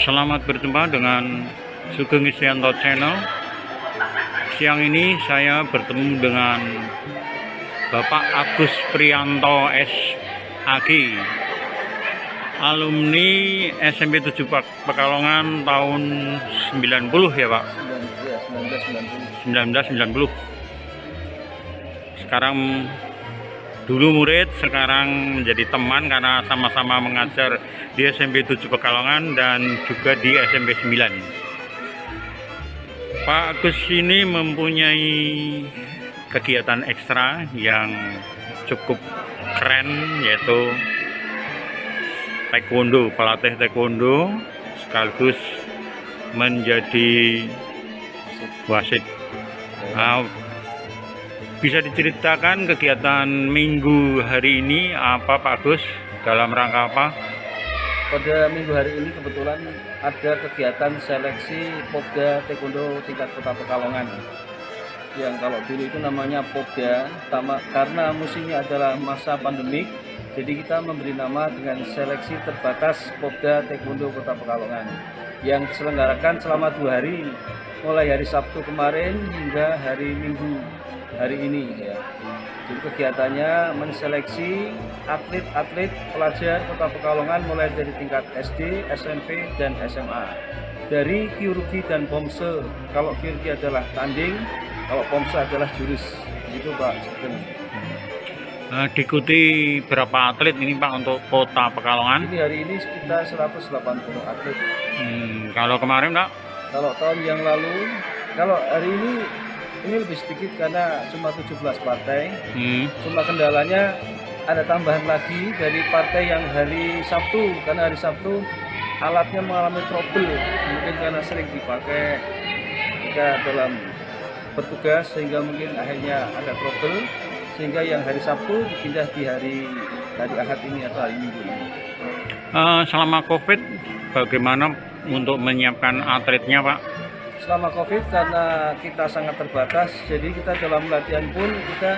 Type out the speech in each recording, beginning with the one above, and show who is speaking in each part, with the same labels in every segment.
Speaker 1: Selamat berjumpa dengan Sugeng Isyanto Channel. Siang ini saya bertemu dengan Bapak Agus Priyanto SAG, alumni SMP 7 Pekalongan tahun 90 ya Pak? 1990. Sekarang dulu murid, sekarang menjadi teman karena sama-sama mengajar di SMP 7 Pekalongan dan juga di SMP 9. Pak Agus ini mempunyai kegiatan ekstra yang cukup keren, yaitu taekwondo, pelatih taekwondo sekaligus menjadi wasit. Bisa diceritakan kegiatan minggu hari ini apa Pak Agus, dalam rangka apa?
Speaker 2: Pada minggu hari ini kebetulan ada kegiatan seleksi Popda Taekwondo tingkat Kota Pekalongan. Yang kalau dulu itu namanya Popda, karena musimnya adalah masa pandemik, jadi kita memberi nama dengan seleksi terbatas Popda Taekwondo Kota Pekalongan yang diselenggarakan selama 2 hari, mulai hari Sabtu kemarin hingga hari Minggu hari ini ya. Jadi kegiatannya menseleksi atlet-atlet pelajar Kota Pekalongan mulai dari tingkat SD, SMP, dan SMA. Dari Kyurgi dan Pomse. Kalau Kyurgi adalah tanding, kalau Pomse adalah jurus. Itu Pak Sugeng.
Speaker 1: Diikuti berapa atlet ini Pak untuk Kota Pekalongan?
Speaker 2: Ini hari ini sekitar 180 atlet.
Speaker 1: Kalau kemarin Pak?
Speaker 2: Kalau tahun yang lalu, kalau hari ini lebih sedikit karena cuma 17 partai. Cuma kendalanya ada tambahan lagi dari partai yang hari Sabtu, karena hari Sabtu alatnya mengalami trouble, mungkin karena sering dipakai ketika dalam bertugas sehingga mungkin akhirnya ada trouble, sehingga yang hari Sabtu dipindah di hari Ahad ini atau hari Minggu ini.
Speaker 1: Selama COVID bagaimana untuk menyiapkan atletnya Pak?
Speaker 2: Selama COVID karena kita sangat terbatas, jadi kita dalam latihan pun kita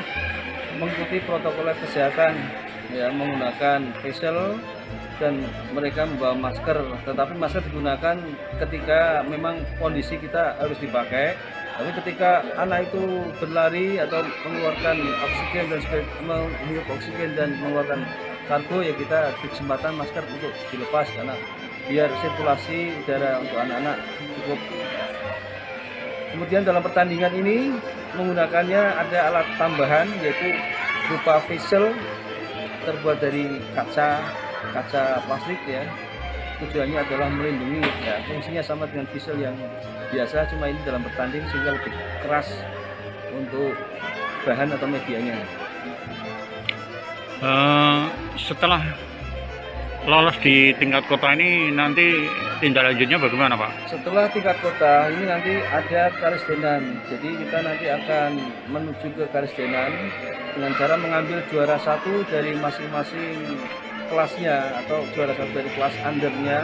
Speaker 2: mengikuti protokol kesehatan, ya, menggunakan face shield dan mereka membawa masker. Tetapi masker digunakan ketika memang kondisi kita harus dipakai. Tapi ketika anak itu berlari atau mengeluarkan oksigen menghirup oksigen dan mengeluarkan karbo, ya kita di kesempatan masker untuk dilepas karena biar sirkulasi udara untuk anak-anak cukup. Kemudian dalam pertandingan ini menggunakannya ada alat tambahan, yaitu berupa facial terbuat dari kaca plastik ya. Tujuannya adalah melindungi, ya, fungsinya sama dengan facial yang biasa, cuma ini dalam bertanding sehingga lebih keras untuk bahan atau medianya.
Speaker 1: Setelah lolos di tingkat kota ini nanti tindak lanjutnya bagaimana Pak?
Speaker 2: Setelah tingkat kota ini nanti ada Karisdenan. Jadi kita nanti akan menuju ke Karisdenan dengan cara mengambil juara 1 dari masing-masing kelasnya atau juara 1 dari kelas undernya.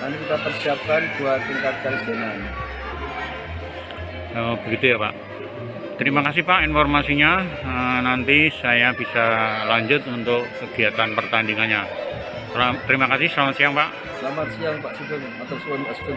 Speaker 2: Nanti kita persiapkan buat tingkat Karisdenan.
Speaker 1: Begitu ya Pak. Terima kasih Pak informasinya. Nanti saya bisa lanjut untuk kegiatan pertandingannya. Terima kasih, selamat siang Pak.
Speaker 2: Selamat siang Pak Sugeng, atur suwun Pak Sugeng.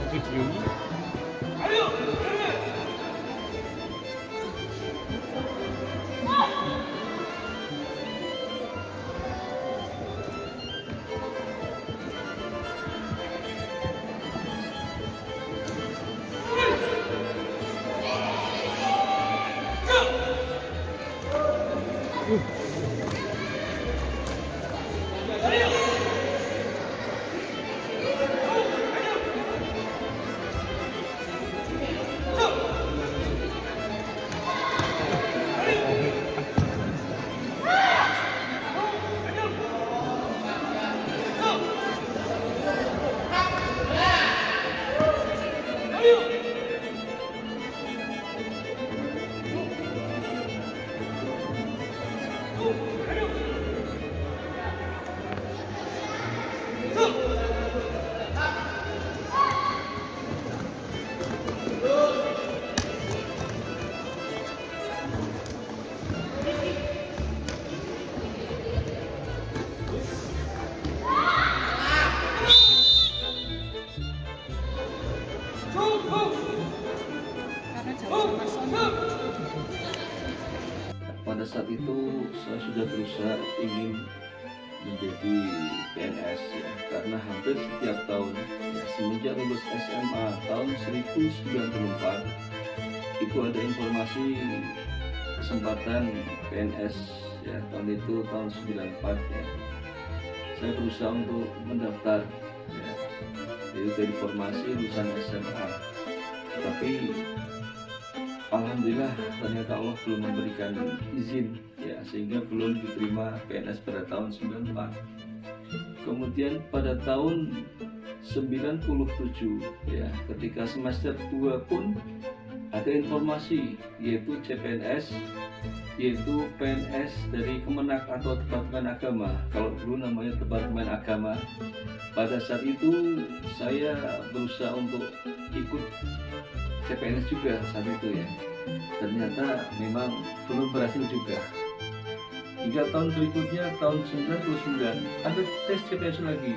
Speaker 1: Video.
Speaker 2: itu saya sudah berusaha ingin menjadi PNS ya, karena hampir setiap tahun ya, semenjak lulus SMA tahun 1994 itu ada informasi kesempatan PNS ya, tahun itu tahun 94 ya. Saya berusaha untuk mendaftar ya, itu dari formasi lulusan SMA, tapi alhamdulillah ternyata Allah belum memberikan izin ya, sehingga belum diterima PNS pada tahun 94. Kemudian pada tahun 97 ya, ketika semester 2 pun ada informasi yaitu CPNS, yaitu PNS dari Kemenak atau Departemen Agama. Kalau dulu namanya Departemen Agama. Pada saat itu saya berusaha untuk ikut CPNS juga saat itu ya. Ternyata memang belum berhasil juga. Hingga tahun berikutnya tahun 99 ada tes CPNS lagi.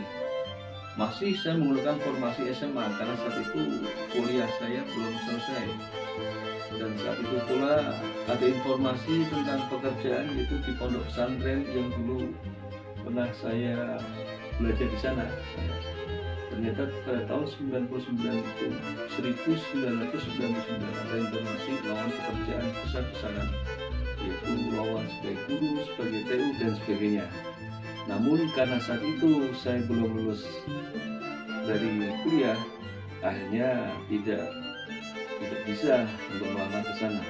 Speaker 2: Masih saya menggunakan formasi SMA karena saat itu kuliah saya belum selesai. Dan saat itu pula ada informasi tentang pekerjaan yaitu di pondok pesantren yang dulu pernah saya belajar di sana. Ternyata pada tahun 99 itu 1999 ada informasi lowongan pekerjaan besar-besaran, yaitu lowongan sebagai guru, sebagai TU dan sebagainya. Namun karena saat itu saya belum lulus dari kuliah, akhirnya tidak bisa untuk melamar ke sana.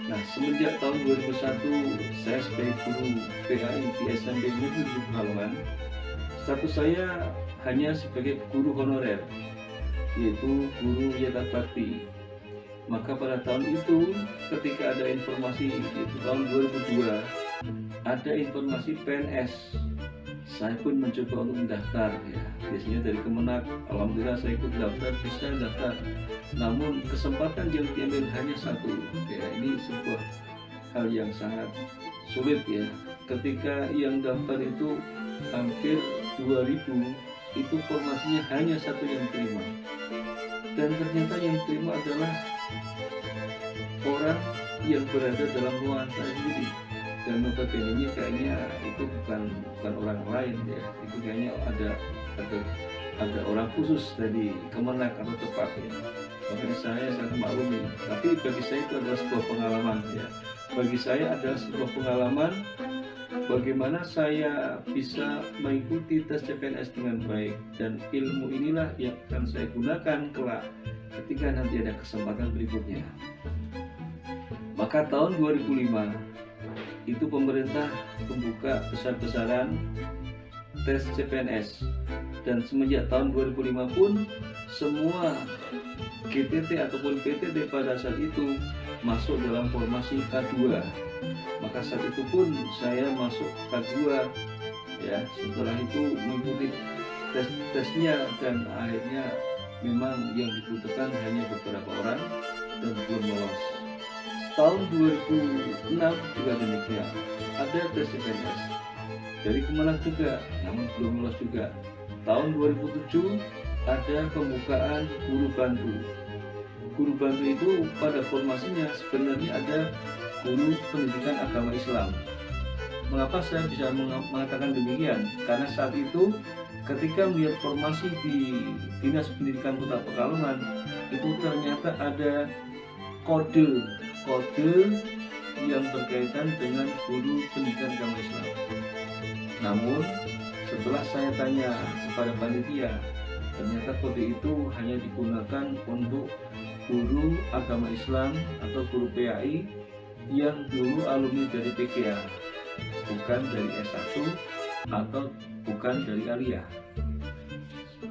Speaker 2: Nah, semenjak tahun 2001 saya sebagai guru PAI di SMP Negeri Pekalongan, status saya hanya sebagai guru honorer, yaitu guru Yata Bakti. Maka pada tahun itu ketika ada informasi, yaitu tahun 2002 ada informasi PNS, saya pun mencoba untuk mendaftar ya, biasanya dari Kemenak. Alhamdulillah saya ikut daftar, bisa daftar, namun kesempatan yang diambil hanya satu ya. Ini sebuah hal yang sangat sulit ya, ketika yang daftar itu hampir 2000, itu formasinya hanya satu yang terima, dan ternyata yang terima adalah orang yang berada dalam ruangan saya sendiri. Dan notabene kayaknya itu bukan orang lain ya, itu kayaknya ada orang khusus dari Kemenak atau tepat ya. Makanya saya sangat maklumi, tapi bagi saya itu adalah sebuah pengalaman ya. Bagi saya adalah sebuah pengalaman bagaimana saya bisa mengikuti tes CPNS dengan baik, dan ilmu inilah yang akan saya gunakan kelak ketika nanti ada kesempatan berikutnya. Maka tahun 2005 itu pemerintah membuka besar-besaran tes CPNS, dan semenjak tahun 2005 pun semua GTT ataupun PTT pada saat itu masuk dalam formasi K2. Maka saat itu pun saya masuk K2 ya. Setelah itu mengikuti tesnya, dan akhirnya memang yang dibutuhkan hanya beberapa orang dan belum lolos. Tahun 2006 juga demikian, ada tes CPNS dari Kemenak juga, namun belum lolos juga. Tahun 2007 ada pembukaan guru bantu. Guru bantu itu pada formasinya sebenarnya ada guru pendidikan agama Islam. Mengapa saya bisa mengatakan demikian? Karena saat itu ketika melihat formasi di Dinas Pendidikan Kota Pekalongan, itu ternyata ada kode yang berkaitan dengan guru pendidikan agama Islam. Namun setelah saya tanya kepada panitia, ternyata kode itu hanya digunakan untuk guru agama Islam atau guru PAI yang dulu alumni dari PGA, bukan dari S1 atau bukan dari Aliyah.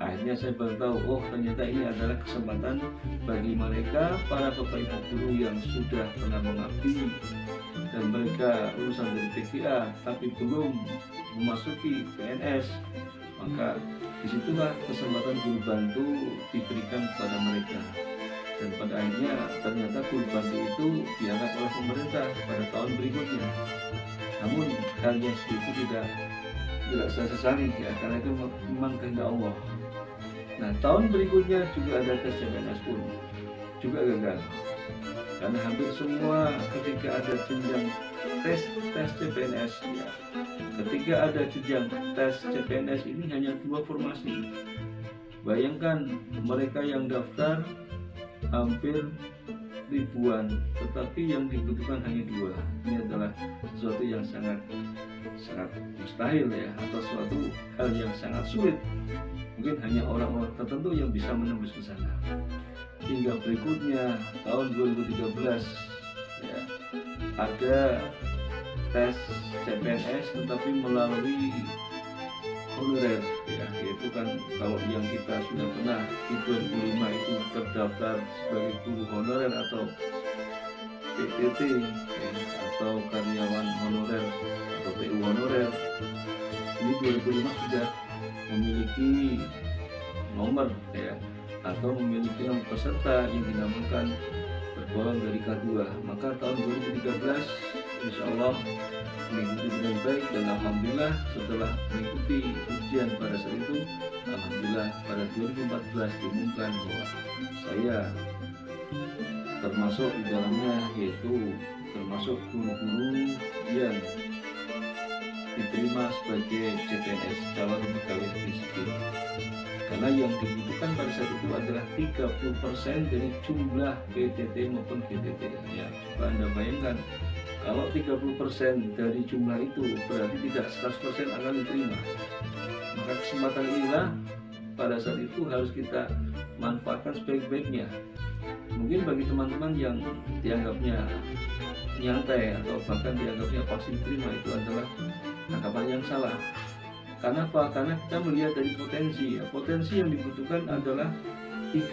Speaker 2: Akhirnya saya baru tahu, oh ternyata ini adalah kesempatan bagi mereka para bapak ibu guru yang sudah pernah mengabdi dan mereka lulusan dari PGA tapi belum memasuki PNS. Maka disitulah kesempatan guru bantu diberikan kepada mereka, dan pada akhirnya ternyata guru bantu itu diangkat oleh pemerintah pada tahun berikutnya. Namun hal yang seperti itu tidak saya sesali ya, karena itu memang kehendak Allah. Nah, tahun berikutnya juga ada tes CPNS pun juga gagal, karena hampir semua ketika ada jenjang tes CPNS ya. Ketika ada jenjang tes CPNS ini hanya 2 formasi. Bayangkan mereka yang daftar hampir ribuan, tetapi yang dibutuhkan hanya 2. Ini adalah sesuatu yang sangat mustahil ya, atau suatu hal yang sangat sulit. Mungkin hanya orang-orang tertentu yang bisa menembus ke sana. Hingga berikutnya tahun 2013 ya, ada tes CPNS tetapi melalui honorer ya, yaitu kan kalau yang kita sudah pernah di 2005 itu terdaftar sebagai guru honorer atau PTT ya, atau karyawan honorer atau PU honorer. Ini 2005 sudah memiliki nomor ya, atau memiliki nomor peserta yang dinamakan tergolong dari K2. Maka tahun 2013 insya Allah mengikuti dengan baik, dan alhamdulillah setelah mengikuti ujian pada saat itu, alhamdulillah pada 2014 diumumkan bahwa saya termasuk di dalamnya, yaitu termasuk guru-guru yang diterima sebagai CPNS, calon pegawai negeri sipil. Karena yang dibutuhkan pada saat itu adalah 30% dari jumlah PTT maupun GTT ya. Coba Anda bayangkan, kalau 30% dari jumlah itu berarti tidak 100% akan diterima. Maka kesempatan inilah pada saat itu harus kita manfaatkan sebaik-baiknya. Mungkin bagi teman-teman yang dianggapnya nyantai atau bahkan dianggapnya pasti diterima, itu adalah anggapan yang salah. Karena apa? Karena kita melihat dari potensi ya. Potensi yang dibutuhkan adalah 30%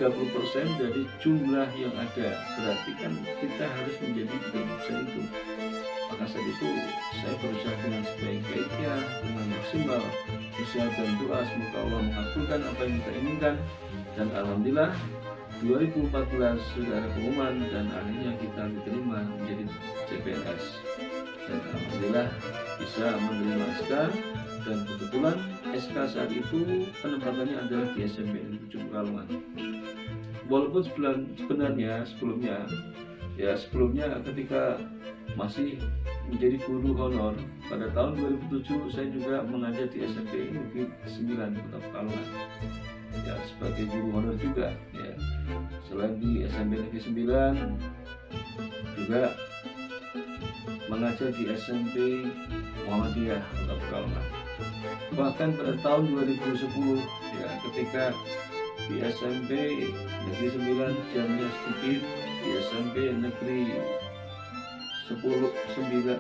Speaker 2: dari jumlah yang ada. Berarti kan kita harus menjadi 30% itu. Maka saat itu saya berusaha dengan sebaik-baiknya, dengan maksimal, usaha dan doa semoga Allah mengabulkan apa yang kita inginkan. Dan alhamdulillah 2014 sudah ada pengumuman dan akhirnya kita diterima menjadi CPNS. Dan alhamdulillah bisa menerima SK, dan kebetulan SK saat itu penempatannya adalah di SMP Negeri 7 Pekalongan. Walaupun sebenarnya sebelumnya ketika masih menjadi guru honor pada tahun 2007 saya juga mengajar di SMP Negeri 9 Kota Pekalongan ya, sebagai guru honor juga ya. Selain di SMP Negeri 9 juga mengajar di SMP Muhammadiyah Kota Pekalongan. Bahkan pada tahun 2010 ya, ketika di SMP Negeri 9 jamnya sedikit, di SMP Negeri 7 ya,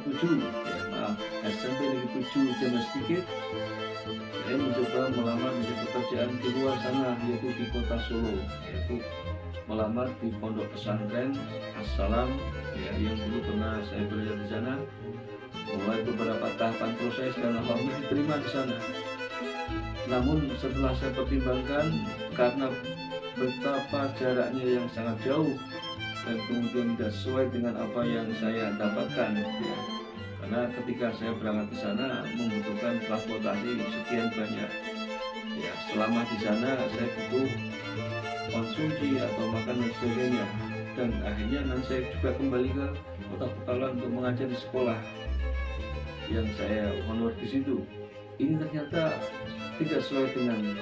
Speaker 2: SMP Negeri 7 jamnya sedikit, saya mencoba melamar menjadi pekerjaan di luar sana, yaitu di kota Solo, yaitu melamar di pondok pesantren Assalam ya, yang dulu pernah saya belajar di sana. Mulai beberapa tahapan proses dan alhamdulillah diterima di sana. Namun setelah saya pertimbangkan, karena betapa jaraknya yang sangat jauh dan kemudian tidak sesuai dengan apa yang saya dapatkan ya. Karena ketika saya berangkat ke sana membutuhkan transportasi sekian banyak ya, selama di sana saya butuh konsumsi atau makan dan sebagainya, dan akhirnya nanti saya juga kembali ke Kota Pekalongan untuk mengajar di sekolah yang saya honor di situ. Ini ternyata tidak sesuai dengan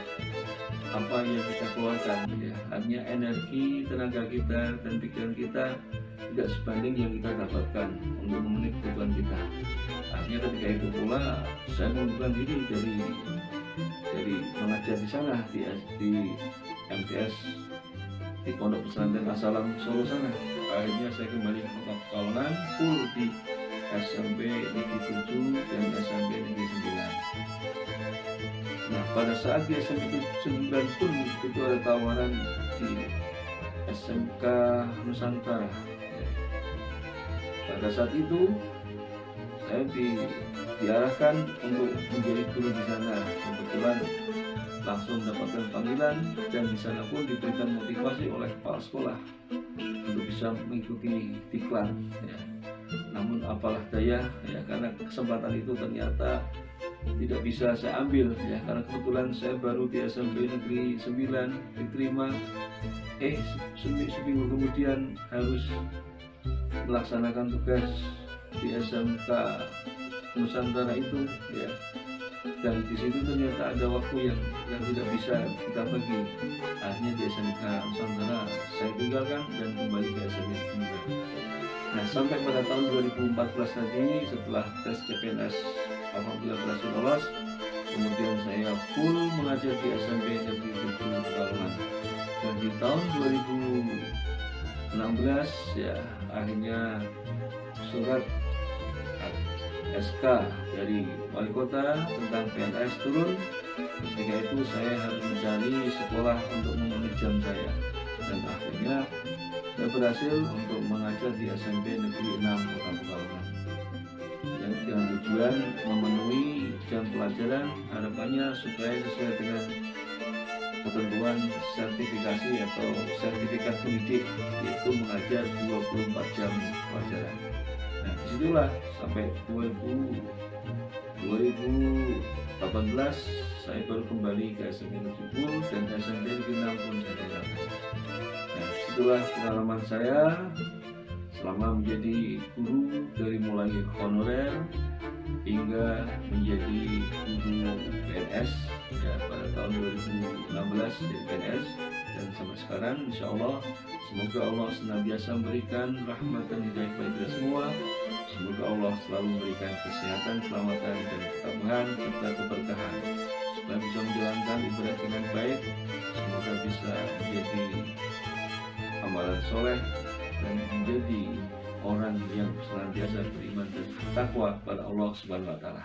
Speaker 2: apa yang kita keluarkan ya. Hanya energi, tenaga kita dan pikiran kita tidak sebanding yang kita dapatkan untuk memenuhi kebutuhan kita. Akhirnya ketika itu pula saya mengundurkan diri dari mengajar di sana di MTS di Pondok Pesantren Assalam Solo sana. Akhirnya saya kembali ke Kota Pekalongan full di SMP Negeri 7 dan SMP Negeri 9. Nah, pada saat di SMP 9 pun itu ada tawaran di SMK Nusantara. Pada saat itu saya diarahkan untuk menjadi guru di sana. Kebetulan langsung mendapatkan panggilan, dan di sana pun diberikan motivasi oleh kepala sekolah untuk bisa mengikuti diklat ya. Namun apalah daya ya, karena kesempatan itu ternyata tidak bisa saya ambil ya, karena kebetulan saya baru di SMP Negeri 9 diterima, seminggu kemudian harus melaksanakan tugas di SMK Nusantara itu ya, dan di situ ternyata ada waktu yang tidak bisa kita bagi. Akhirnya di SMK Nusantara saya tinggalkan dan kembali ke SMK Negeri. Nah, sampai pada tahun 2014 tadi, setelah tes CPNS apabila berhasil lolos, kemudian saya full mengajar di SMP Negeri 7 Pekalongan. Dan di tahun 2016 ya, akhirnya surat SK dari wali kota tentang PNS turun. Ketika itu saya harus mencari sekolah untuk memenuhi jam saya, dan akhirnya saya berhasil untuk mengajar di SMP Negeri 6 Kota Pekalongan. Dan dengan tujuan memenuhi jam pelajaran, harapannya supaya sesuai dengan ketentuan sertifikasi atau sertifikat pendidik, yaitu mengajar 24 jam pelajaran. Nah, disitulah sampai 2018 saya baru kembali ke SMP Negeri 10 dan SMP Negeri 6 pun saya tinggalkan. Nah, disitulah pengalaman saya selama menjadi guru, dari mulai honorer hingga menjadi guru PNS ya, pada tahun 2016 jadi PNS, dan sampai sekarang insya Allah. Semoga Allah senantiasa memberikan rahmat dan hidayah kepada kita semua. Semoga Allah selalu memberikan kesehatan, keselamatan, dan ketabahan serta keberkahan supaya bisa menjalankan ibadah dengan baik. Semoga bisa menjadi amalan soleh dan menjadi orang yang senantiasa beriman dan takwa pada Allah Subhanahu wa Ta'ala.